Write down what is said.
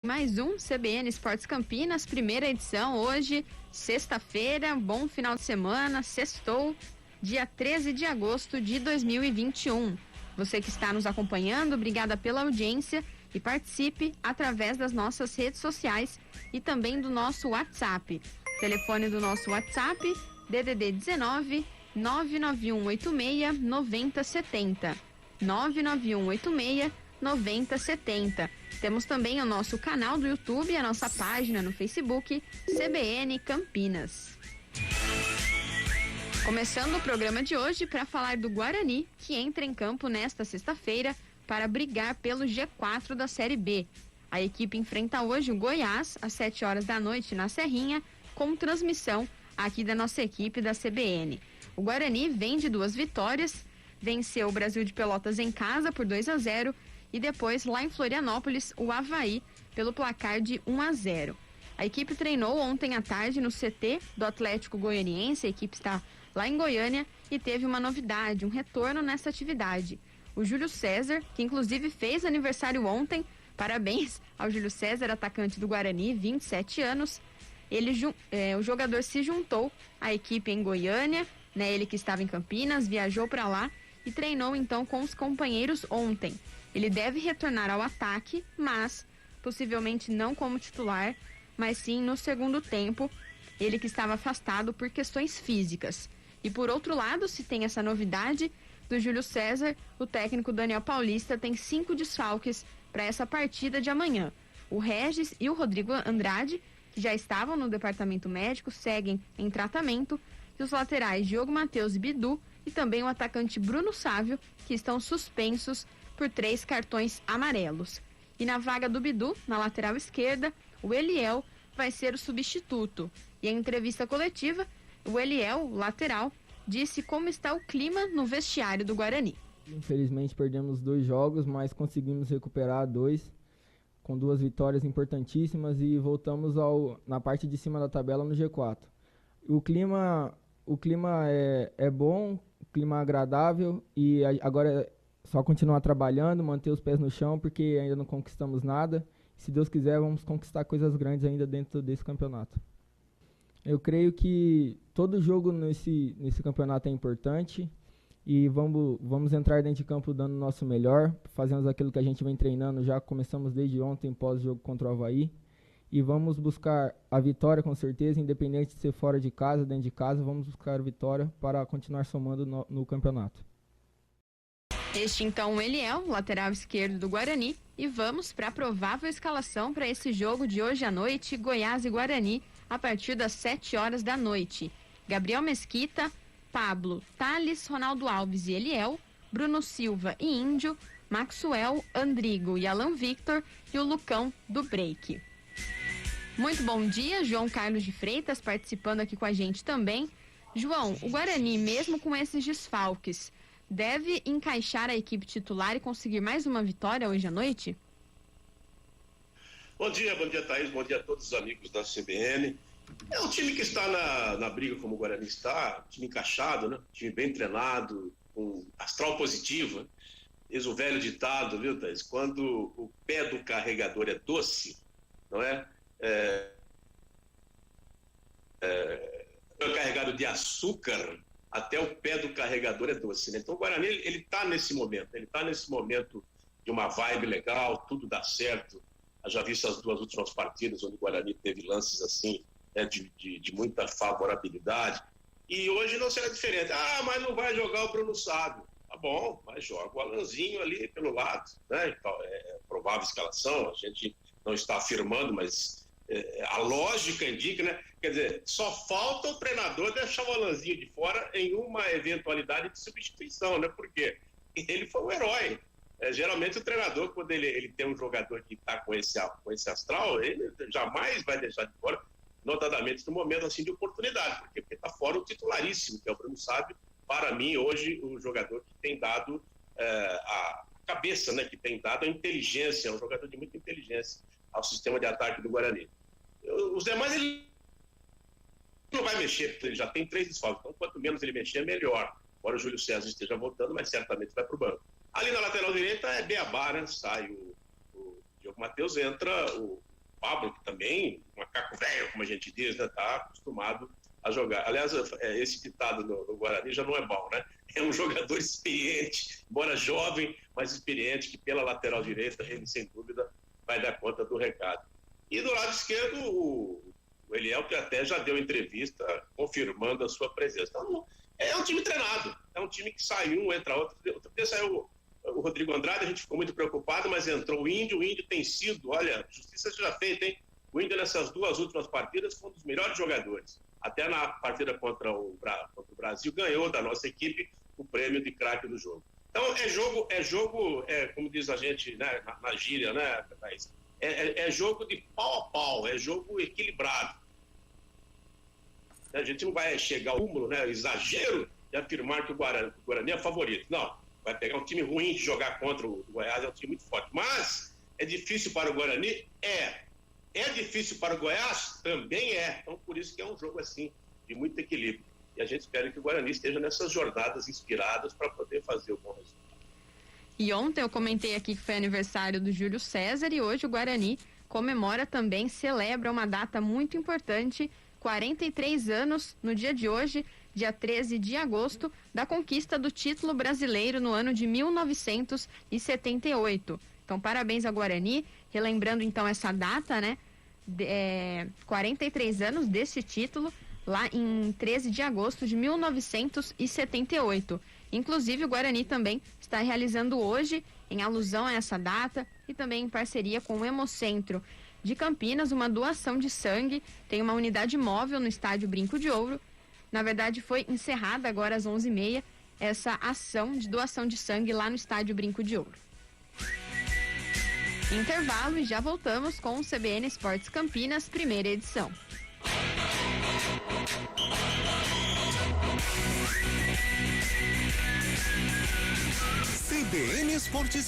Mais um CBN Esportes Campinas, primeira edição, hoje, sexta-feira, bom final de semana, sextou, dia 13 de agosto de 2021. Você que está nos acompanhando, obrigada pela audiência e participe através das nossas redes sociais e também do nosso WhatsApp. Telefone do nosso WhatsApp, DDD 19 99186 9070. 99186 9070. Temos também o nosso canal do YouTube e a nossa página no Facebook, CBN Campinas. Começando o programa de hoje para falar do Guarani, que entra em campo nesta sexta-feira para brigar pelo G4 da Série B. A equipe enfrenta hoje o Goiás às 7 horas da noite na Serrinha, com transmissão aqui da nossa equipe da CBN. O Guarani vem de 2 vitórias, venceu o Brasil de Pelotas em casa por 2-0 e depois lá em Florianópolis o Avaí pelo placar de 1-0. A equipe treinou ontem à tarde no CT do Atlético Goianiense, a equipe está lá em Goiânia e teve uma novidade, um retorno nessa atividade. O Júlio César, que inclusive fez aniversário ontem, parabéns ao Júlio César, atacante do Guarani, 27 anos. O jogador se juntou à equipe em Goiânia, né? Ele que estava em Campinas, viajou para lá e treinou então com os companheiros ontem. Ele deve retornar ao ataque, mas possivelmente não como titular, mas sim no segundo tempo, ele que estava afastado por questões físicas. E por outro lado, se tem essa novidade do Júlio César, o técnico Daniel Paulista tem 5 desfalques para essa partida de amanhã. O Regis e o Rodrigo Andrade, que já estavam no departamento médico, seguem em tratamento, e os laterais Diogo Matheus e Bidu, e também o atacante Bruno Sávio, que estão suspensos por 3 cartões amarelos. E na vaga do Bidu, na lateral esquerda, o Eliel vai ser o substituto. E em entrevista coletiva, o Eliel, o lateral, disse como está o clima no vestiário do Guarani. Infelizmente perdemos 2 jogos, mas conseguimos recuperar 2, com 2 vitórias importantíssimas e voltamos na parte de cima da tabela no G4. O clima é bom, clima agradável e agora é só continuar trabalhando, manter os pés no chão, porque ainda não conquistamos nada. Se Deus quiser, vamos conquistar coisas grandes ainda dentro desse campeonato. Eu creio que todo jogo nesse campeonato é importante e vamos entrar dentro de campo dando o nosso melhor, fazemos aquilo que a gente vem treinando, já começamos desde ontem pós-jogo contra o Avaí. E vamos buscar a vitória com certeza, independente de ser fora de casa, dentro de casa, vamos buscar a vitória para continuar somando no campeonato. Este então o Eliel, lateral esquerdo do Guarani, e vamos para a provável escalação para esse jogo de hoje à noite, Goiás e Guarani, a partir das 7 horas da noite. Gabriel Mesquita, Pablo, Thales, Ronaldo Alves e Eliel, Bruno Silva e Índio, Maxwell, Andrigo e Alan Victor e o Lucão do Break. Muito bom dia, João Carlos de Freitas participando aqui com a gente também. João, o Guarani, mesmo com esses desfalques, deve encaixar a equipe titular e conseguir mais uma vitória hoje à noite? Bom dia, Thaís, bom dia a todos os amigos da CBN. É um time que está na briga como o Guarani está, time encaixado, né? Time bem treinado, com astral positiva. Diz o velho ditado, viu, Thaís? Quando o pé do carregador é doce, não é? Carregado de açúcar, até o pé do carregador é doce, né? Então o Guarani ele está nesse momento de uma vibe legal, tudo dá certo. Eu já vi essas 2 últimas partidas onde o Guarani teve lances assim, né, de muita favorabilidade, e hoje não será diferente. Mas não vai jogar o Bruno Sávio. Tá bom, mas joga o Alanzinho ali pelo lado, né? Então, é provável escalação, a gente não está afirmando, mas a lógica indica, né? Quer dizer, só falta o treinador deixar o Alanzinho de fora em uma eventualidade de substituição, né? Porque ele foi um herói. Geralmente o treinador, quando ele tem um jogador que está com esse astral, ele jamais vai deixar de fora, notadamente no momento assim de oportunidade, porque está fora o titularíssimo, que é o Bruno Sávio. Para mim, hoje, o jogador que tem dado a cabeça, né? Que tem dado a inteligência, é um jogador de muita inteligência ao sistema de ataque do Guarani. Os demais ele não vai mexer, porque ele já tem 3 desfalques, então quanto menos ele mexer, melhor. Embora o Júlio César esteja voltando, mas certamente vai para o banco. Ali na lateral direita é beabá, né? Sai o Diogo Matheus, entra o Pablo, que também, macaco velho, como a gente diz, né? Está acostumado a jogar. Aliás, esse ditado no Guarani já não é bom, né? É um jogador experiente, embora jovem, mas experiente, que pela lateral direita, ele sem dúvida vai dar conta do recado. E do lado esquerdo, o Eliel, que até já deu entrevista confirmando a sua presença. Então, é um time treinado, é um time que sai um, entra outro. Outro dia saiu o Rodrigo Andrade, a gente ficou muito preocupado, mas entrou o Índio tem sido, olha, justiça já feita, hein? O Índio nessas 2 últimas partidas foi um dos melhores jogadores. Até na partida contra o Brasil ganhou da nossa equipe o prêmio de craque do jogo. Então é jogo, como diz a gente, né, na gíria, né, é jogo de pau a pau, é jogo equilibrado. A gente não vai chegar ao cúmulo, né, exagero de afirmar que o Guarani é favorito. Não, vai pegar um time ruim de jogar contra o Goiás, é um time muito forte. Mas é difícil para o Guarani? É difícil para o Goiás? Também é. Então, por isso que é um jogo, assim, de muito equilíbrio. E a gente espera que o Guarani esteja nessas jornadas inspiradas para poder fazer o bom resultado. E ontem eu comentei aqui que foi aniversário do Júlio César e hoje o Guarani comemora também, celebra uma data muito importante, 43 anos no dia de hoje, dia 13 de agosto, da conquista do título brasileiro no ano de 1978. Então, parabéns ao Guarani, relembrando então essa data, né? 43 anos desse título, lá em 13 de agosto de 1978. Inclusive, o Guarani também está realizando hoje, em alusão a essa data, e também em parceria com o Hemocentro de Campinas, uma doação de sangue. Tem uma unidade móvel no estádio Brinco de Ouro. Na verdade, foi encerrada agora às 11h30 essa ação de doação de sangue lá no estádio Brinco de Ouro. Intervalo e já voltamos com o CBN Esportes Campinas, primeira edição. CBN Esportes